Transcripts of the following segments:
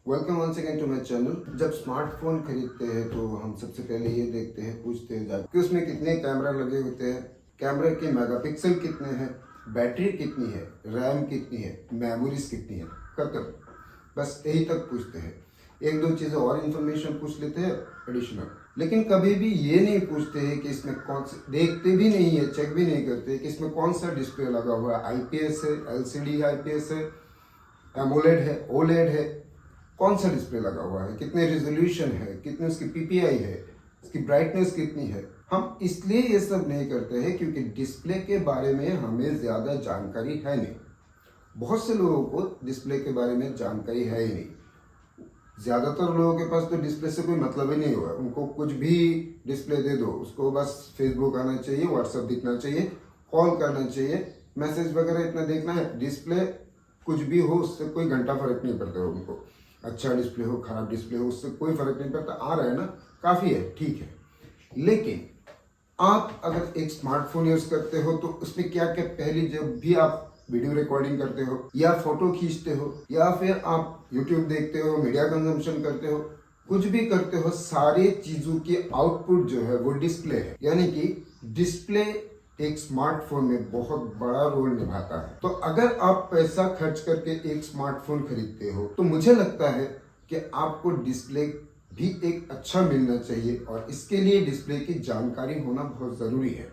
Welcome once again to my channel. जब smartphone खरीदते हैं तो हम सबसे पहले ये देखते हैं, पूछते हैं जाके कि उसमें कितने कैमरा लगे होते हैं, कैमरा के मेगापिक्सल कितने हैं, बैटरी कितनी है, रैम कितनी है, मेमोरीज कितनी है, खत्म। बस यही तक पूछते हैं। एक दो चीज़ें और इन्फॉर्मेशन पूछ लेते हैं एडिशनल, लेकिन कभी भी ये नहीं पूछते हैं कि इसमें कौन से, देखते भी नहीं है, चेक भी नहीं करते कि इसमें कौन सा डिस्प्ले लगा हुआ है, आईपीएस है, एलसीडी आईपीएस है, एमोलेड है, ओलेड है, कौन सा डिस्प्ले लगा हुआ है, कितने रेजोल्यूशन है, कितने उसकी पीपीआई है, उसकी ब्राइटनेस कितनी है। हम इसलिए ये सब नहीं करते हैं क्योंकि डिस्प्ले के बारे में हमें ज़्यादा जानकारी है नहीं। बहुत से लोगों को डिस्प्ले के बारे में जानकारी है ही नहीं। ज़्यादातर लोगों के पास तो डिस्प्ले से कोई मतलब ही नहीं हुआ। उनको कुछ भी डिस्प्ले दे दो, उसको बस फेसबुक आना चाहिए, व्हाट्सएप दिखना चाहिए, कॉल करना चाहिए, मैसेज वगैरह इतना देखना है। डिस्प्ले कुछ भी हो, उससे कोई घंटा फर्क नहीं पड़ता है उनको। अच्छा डिस्प्ले हो, खराब डिस्प्ले हो, उससे कोई फर्क नहीं पड़ता। आ रहा है ना, काफ़ी है, ठीक है। लेकिन आप अगर एक स्मार्टफोन यूज़ करते हो तो उसमें क्या क्या, पहले जब भी आप वीडियो रिकॉर्डिंग करते हो या फोटो खींचते हो या फिर आप यूट्यूब देखते हो, मीडिया कंजम्पशन करते हो, कुछ भी करते हो, सारे चीज़ों की आउटपुट जो है वो डिस्प्ले है। यानी कि डिस्प्ले एक स्मार्टफोन में बहुत बड़ा रोल निभाता है। तो अगर आप पैसा खर्च करके एक स्मार्टफोन खरीदते हो तो मुझे लगता है कि आपको डिस्प्ले भी एक अच्छा मिलना चाहिए, और इसके लिए डिस्प्ले की जानकारी होना बहुत ज़रूरी है।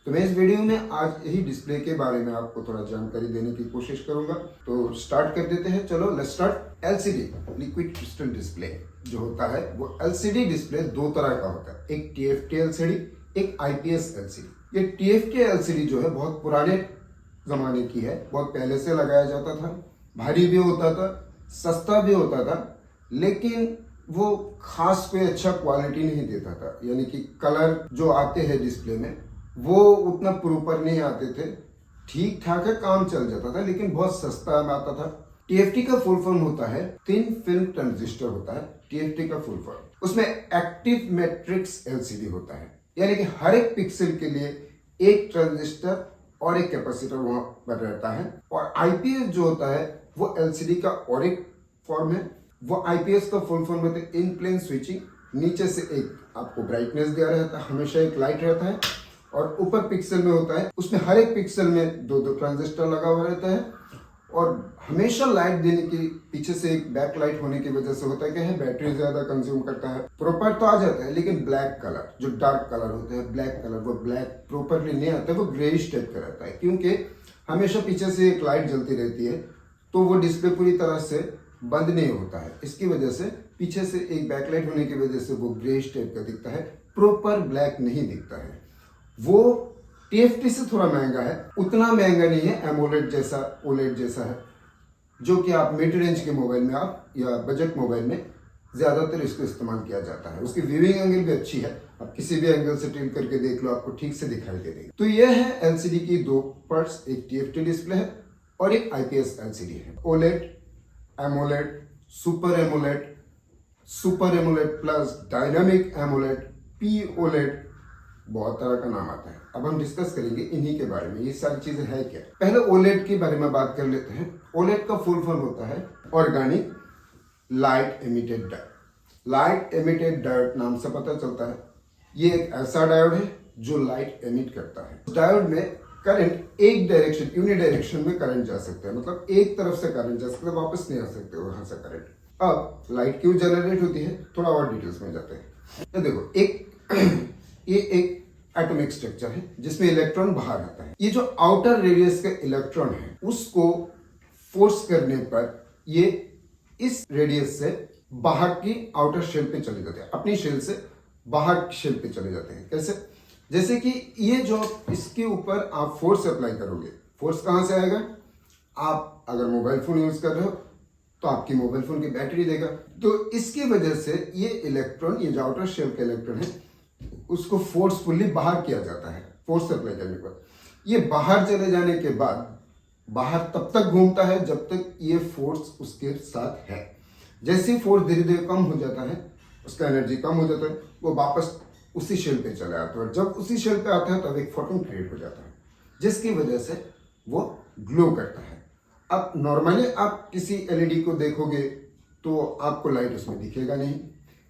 तो मैं इस वीडियो में आज यही डिस्प्ले के बारे में आपको थोड़ा जानकारी देने की कोशिश करूंगा। तो स्टार्ट कर देते हैं, चलो let's start. LCD, liquid crystal display जो होता है वो एलसीडी डिस्प्ले दो तरह का होता है, एक टीएफटी एलसीडी, एक आईपीएस एलसीडी। ये टीएफटी एलसीडी जो है बहुत पुराने जमाने की है, बहुत पहले से लगाया जाता था, भारी भी होता था, सस्ता भी होता था, लेकिन वो खास कोई अच्छा क्वालिटी नहीं देता था। यानी कि कलर जो आते हैं डिस्प्ले में वो उतना प्रॉपर नहीं आते थे, ठीक ठाक है, काम चल जाता था, लेकिन बहुत सस्ता आता था। टीएफटी का फुल फॉर्म होता है थिन फिल्म ट्रांजिस्टर होता है टीएफटी का फुल फॉर्म। उसमें एक्टिव मैट्रिक्स एलसीडी होता है, यानी कि हर एक पिक्सल के लिए एक ट्रांजिस्टर और एक कैपेसिटर वहां पर रहता है। और आईपीएस जो होता है वो एलसीडी का और एक फॉर्म है। वो आईपीएस का फुल फॉर्म होता है इन प्लेन स्विचिंग। नीचे से एक आपको ब्राइटनेस दिया रहता है, हमेशा एक लाइट रहता है, और ऊपर पिक्सल में होता है, उसमें हर एक पिक्सल में दो दो ट्रांजिस्टर लगा हुआ रहता है। और हमेशा लाइट देने की पीछे से एक बैक लाइट होने की वजह से होता है क्या है, बैटरी ज्यादा कंज्यूम करता है। प्रॉपर तो आ जाता है, लेकिन ब्लैक कलर जो डार्क कलर होता है, ब्लैक कलर, वो ब्लैक प्रॉपरली नहीं आता है, वो ग्रेइश टाइप का रहता है, क्योंकि हमेशा पीछे से एक लाइट जलती रहती है, तो वो डिस्प्ले पूरी तरह से बंद नहीं होता है। इसकी वजह से पीछे से एक बैकलाइट होने की वजह से वो ग्रेइश टाइप का दिखता है, प्रॉपर ब्लैक नहीं दिखता है। वो टीएफटी से थोड़ा महंगा है, उतना महंगा नहीं है, एमोलेड जैसा, ओलेड जैसा है, जो कि आप मिड रेंज के मोबाइल में आप या बजट मोबाइल में ज़्यादातर इसको इस्तेमाल किया जाता है। उसकी व्यूइंग एंगल भी अच्छी है, आप किसी भी एंगल से टिल्ट करके देख लो, आपको ठीक से दिखाई दे देगी। तो यह है एलसीडी की दो पार्ट्स, एक टीएफटी डिस्प्ले है और एक आईपीएस एलसीडी है। OLED, AMOLED, super AMOLED, super AMOLED plus, dynamic AMOLED, P OLED, बहुत तरह का नाम आता है। अब हम डिस्कस करेंगे इन्हीं के बारे में, ये सारी चीजें है क्या। पहले ओलेड के बारे में बात कर लेते हैं। ओलेड का फुल फॉर्म होता है organic light emitted diode. Light emitted diode नाम से पता चलता है, ये एक ऐसा डायोड है जो लाइट एमिट करता है। डायोड में करंट एक डायरेक्शन, यूनिडायरेक्शन में करंट जा सकता है, मतलब एक तरफ से करंट जा सकता है, वापस नहीं आ सकते वहां से करंट। अब लाइट क्यों जनरेट होती है, थोड़ा और डिटेल्स में जाते हैं। तो देखो, एक ये एक एटॉमिक स्ट्रक्चर है जिसमें इलेक्ट्रॉन बाहर आता है। ये जो आउटर रेडियस का इलेक्ट्रॉन है उसको फोर्स करने पर ये इस रेडियस से बाहर की आउटर शेल पे चले जाते हैं, अपनी शेल से बाहर शेल पे चले जाते हैं। कैसे? जैसे कि ये जो इसके ऊपर आप फोर्स अप्लाई करोगे, फोर्स कहां से आएगा? आप अगर मोबाइल फोन यूज कर रहे हो तो आपकी मोबाइल फोन की बैटरी देगा, तो इसकी वजह से ये इलेक्ट्रॉन, ये जो आउटर शेल का इलेक्ट्रॉन है, उसको फोर्सफुली बाहर किया जाता है। फोर्स अप्लाई करने पर ये बाहर चले जाने के बाद बाहर तब तक घूमता है जब तक ये फोर्स उसके साथ है। जैसे ही फोर्स धीरे धीरे कम हो जाता है, उसका एनर्जी कम हो जाता है, वो वापस उसी शेल पे चला आता है, और जब उसी शेल पे आता है तब एक फोटोन क्रिएट हो जाता है, जिसकी वजह से वो ग्लो करता है। अब नॉर्मली आप किसी एलईडी को देखोगे तो आपको लाइट उसमें दिखेगा नहीं,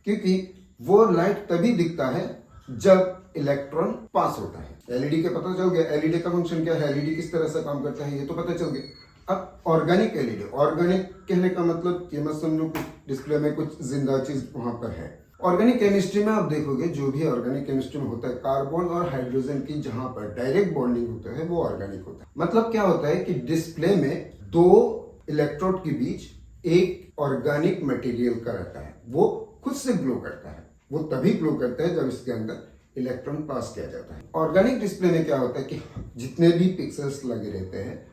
क्योंकि वो लाइट तभी दिखता है जब इलेक्ट्रॉन पास होता है। एलईडी के पता चल गया एलईडी का फंक्शन क्या है, एलईडी किस तरह से काम करता है, ये तो पता चल गया। अब ऑर्गेनिक एलईडी, ऑर्गेनिक कहने का मतलब ये मत समझो कुछ डिस्प्ले में कुछ जिंदा चीज वहां पर है। ऑर्गेनिक केमिस्ट्री में आप देखोगे जो भी ऑर्गेनिक केमिस्ट्री में होता है, कार्बन और हाइड्रोजन की जहां पर डायरेक्ट बॉन्डिंग होता है वो ऑर्गेनिक होता है। मतलब क्या होता है कि डिस्प्ले में दो इलेक्ट्रोड के बीच एक ऑर्गेनिक मटेरियल का रहता है, वो खुद से ग्लो करता है। वो तभी ग्लो करता है जब इसके अंदर इलेक्ट्रॉन पास किया जाता है। ऑर्गेनिक डिस्प्ले में क्या होता है कि जितने भी पिक्सेल्स लगे रहते हैं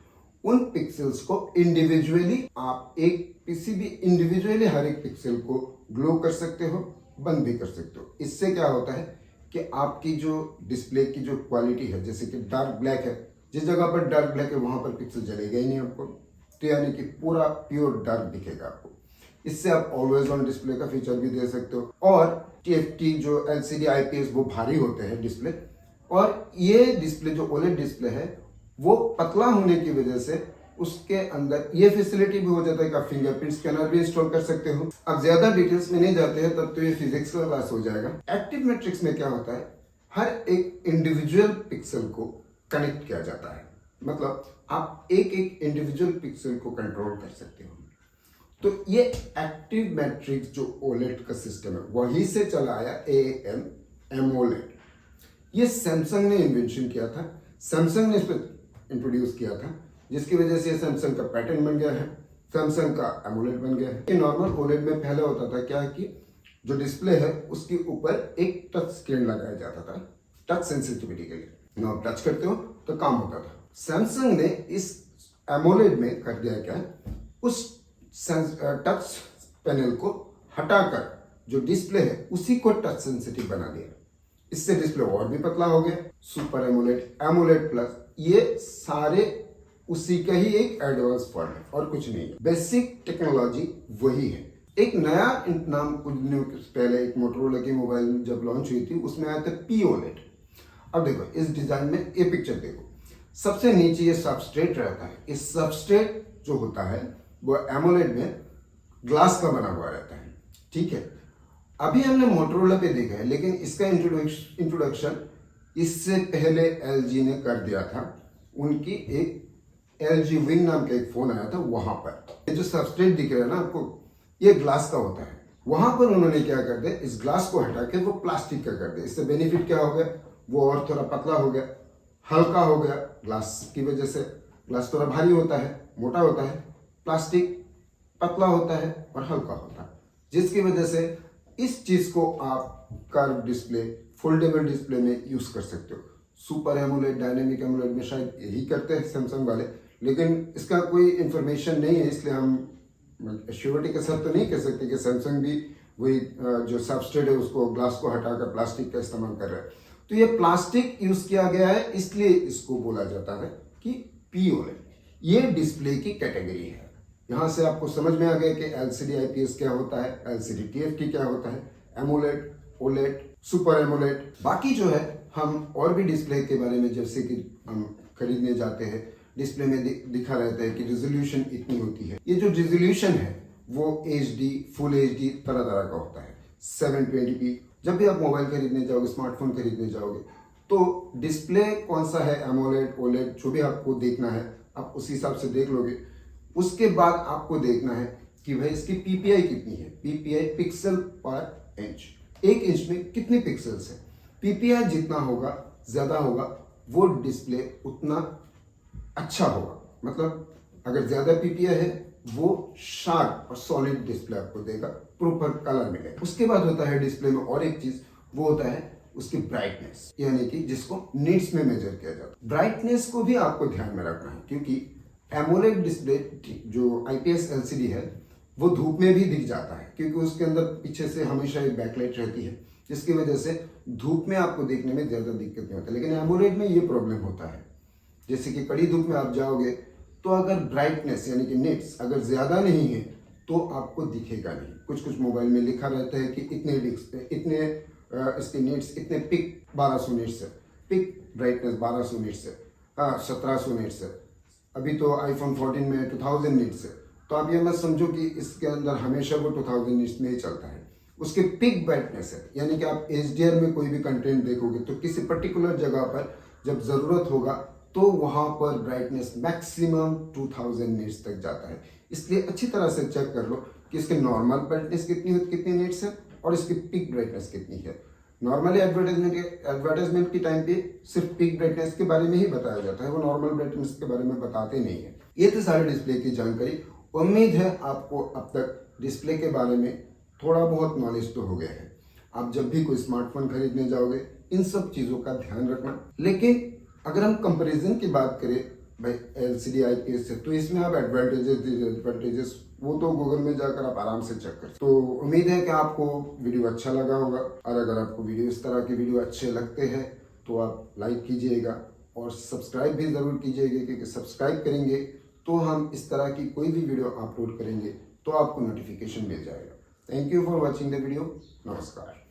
उन पिक्सेल्स को इंडिविजुअली आप किसी भी इंडिविजुअली हर एक पिक्सल को ग्लो कर सकते हो, बंद भी कर सकते हो। इससे क्या होता है कि आपकी जो डिस्प्ले की जो क्वालिटी है, जैसे कि डार्क ब्लैक है, जिस जगह पर डार्क ब्लैक है वहां पर पिक्सल जलेगा ही नहीं आपको, तो यानी कि पूरा प्योर डार्क दिखेगा आपको। इससे आप ऑलवेज ऑन डिस्प्ले का फीचर भी दे सकते हो। और TFT जो LCD IPS वो भारी होते हैं डिस्प्ले, और ये डिस्प्ले जो OLED डिस्प्ले है वो पतला होने की वजह से उसके अंदर ये फैसिलिटी भी हो जाता है कि आप फिंगरप्रिंट स्कैनर भी इंस्टॉल कर सकते हो। अब ज्यादा डिटेल्स में नहीं जाते हैं, तब तो ये फिजिक्स का क्लास हो जाएगा। एक्टिव मैट्रिक्स में क्या होता है, हर एक इंडिविजुअल पिक्सल को कनेक्ट किया जाता है, मतलब आप एक एक इंडिविजुअल पिक्सल को कंट्रोल कर सकते हो। तो ये एक्टिव मैट्रिक्स जो OLED का सिस्टम है वहीं से चला आया AAM AMOLED। ये सैमसंग ने इन्वेंशन किया था, सैमसंग ने इस पर इंट्रोड्यूस किया था, जिसकी वजह से सैमसंग का पैटर्न बन गया है, सैमसंग का AMOLED बन गया है। ये नॉर्मल OLED में पहले होता था क्या है कि जो डिस्प्ले है उसके ऊपर एक टच स्क्रीन लगाया जाता था टच सेंसिटिविटी के लिए, ना आप टच करते हो तो काम होता था। सैमसंग ने इस AMOLED में कर दिया क्या, उस टच पैनल को हटाकर जो डिस्प्ले है उसी को टच सेंसिटिव बना दिया। इससे डिस्प्ले और भी पतला हो गया। सुपर AMOLED, AMOLED प्लस, ये सारे उसी का ही एक एडवांस फॉर्म है और कुछ नहीं है। बेसिक टेक्नोलॉजी वही है। एक नया नाम कुछ दिनों पहले एक मोटोरोला की मोबाइल जब लॉन्च हुई थी उसमें आया था POLED। अब देखो इस डिजाइन में ये पिक्चर देखो, सबसे नीचे ये सबस्ट्रेट रहता है। इस सबस्ट्रेट जो होता है वो AMOLED में ग्लास का बना हुआ रहता है, ठीक है। अभी हमने मोटोरोला पे देखा है, लेकिन इसका इंट्रोडक्शन इससे पहले LG ने कर दिया था। उनकी एक LG Win नाम का एक फोन आया था, वहां पर ये जो सबस्ट्रेट दिख रहा है ना आपको, ये ग्लास का होता है। वहां पर उन्होंने क्या कर दिया, इस ग्लास को हटा के वो प्लास्टिक का कर दिया। इससे बेनिफिट क्या हो गया, वो और थोड़ा पतला हो गया, हल्का हो गया। ग्लास की वजह से ग्लास थोड़ा भारी होता है, मोटा होता है, प्लास्टिक पतला होता है और हल्का होता है, जिसकी वजह से इस चीज को आप कर्व डिस्प्ले, फोल्डेबल डिस्प्ले में यूज कर सकते हो। सुपर AMOLED, डायनेमिक AMOLED में शायद यही करते हैं सैमसंग वाले, लेकिन इसका कोई इंफॉर्मेशन नहीं है, इसलिए हम श्योरिटी के साथ तो नहीं कह सकते कि सैमसंग भी वही जो सबस्ट्रेट है उसको ग्लास को हटाकर प्लास्टिक का इस्तेमाल कर रहा है। तो ये प्लास्टिक यूज किया गया है, इसलिए इसको बोला जाता है कि POLED। ये डिस्प्ले की कैटेगरी है। यहां से आपको समझ में आ गया कि LCD IPS क्या होता है, LCD TFT क्या होता है, AMOLED, OLED, सुपर AMOLED। बाकी जो है हम और भी डिस्प्ले के बारे में, जैसे कि हम खरीदने जाते हैं डिस्प्ले में दिखा रहता है कि रिजोल्यूशन इतनी होती है। ये जो रिजोल्यूशन है वो HD, फुल HD तरह तरह का होता है। 720p। जब भी आप मोबाइल खरीदने जाओगे, स्मार्टफोन खरीदने जाओगे, तो डिस्प्ले कौन सा है, AMOLED, OLED, जो भी आपको देखना है आप उस हिसाब से देख लोगे। उसके बाद आपको देखना है कि भाई इसकी PPI कितनी है, PPI पिक्सल पर इंच, एक इंच में कितने पिक्सल्स है। PPI जितना होगा, ज्यादा होगा, वो डिस्प्ले उतना अच्छा होगा। मतलब अगर ज्यादा PPI है वो शार्प और सॉलिड डिस्प्ले आपको देगा, प्रॉपर कलर मिलेगा। उसके बाद होता है डिस्प्ले में और एक चीज, वो होता है उसकी ब्राइटनेस, यानी कि जिसको निट्स में मेजर किया जाता है। ब्राइटनेस को भी आपको ध्यान में रखना है, क्योंकि AMOLED डिस्प्ले जो IPS LCD है वो धूप में भी दिख जाता है, क्योंकि उसके अंदर पीछे से हमेशा एक बैकलाइट रहती है, जिसकी वजह से धूप में आपको देखने में ज्यादा दिक्कत नहीं होता। लेकिन AMOLED में ये प्रॉब्लम होता है, जैसे कि कड़ी धूप में आप जाओगे तो अगर ब्राइटनेस यानी कि निट्स अगर ज्यादा नहीं है तो आपको दिखेगा नहीं। कुछ कुछ मोबाइल में लिखा रहता है कि इतने इसके निट्स इतने पिक 1200 निट्स है, पिक ब्राइटनेस 1200 निट्स है, 1700 निट्स है। अभी तो iPhone 14 में 2000 निट्स है। तो आप ये मत समझो कि इसके अंदर हमेशा वो 2000 निट्स में ही चलता है। उसके पिक ब्राइटनेस है, यानी कि आप HDR में कोई भी कंटेंट देखोगे तो किसी पर्टिकुलर जगह पर जब ज़रूरत होगा तो वहाँ पर ब्राइटनेस मैक्सिमम 2000 निट्स तक जाता है। इसलिए अच्छी तरह से चेक कर लो कि इसके नॉर्मल ब्राइटनेस कितनी निट्स है और इसकी पिक ब्राइटनेस कितनी है। नॉर्मली एडवर्टाइजमेंट के टाइम पे सिर्फ पिक ब्राइटनेस के बारे में ही बताया जाता है, वो नॉर्मल ब्राइटनेस के बारे में बताते नहीं है। ये थी सारे डिस्प्ले की जानकारी। उम्मीद है आपको अब तक डिस्प्ले के बारे में थोड़ा बहुत नॉलेज तो हो गया है। आप जब भी कोई स्मार्टफोन खरीदने जाओगे इन सब चीज़ों का ध्यान रखना। लेकिन अगर हम कंपैरिजन की बात करें भाई LCD IPS से, तो इसमें आप एडवांटेजेस वो तो गूगल में जाकर आप आराम से चेक कर। तो उम्मीद है कि आपको वीडियो अच्छा लगा होगा, और अगर आपको वीडियो इस तरह की वीडियो अच्छे लगते हैं तो आप लाइक कीजिएगा और सब्सक्राइब भी ज़रूर कीजिएगा, क्योंकि सब्सक्राइब करेंगे तो हम इस तरह की कोई भी वीडियो अपलोड करेंगे तो आपको नोटिफिकेशन मिल जाएगा। Thank you for watching the video. नमस्कार।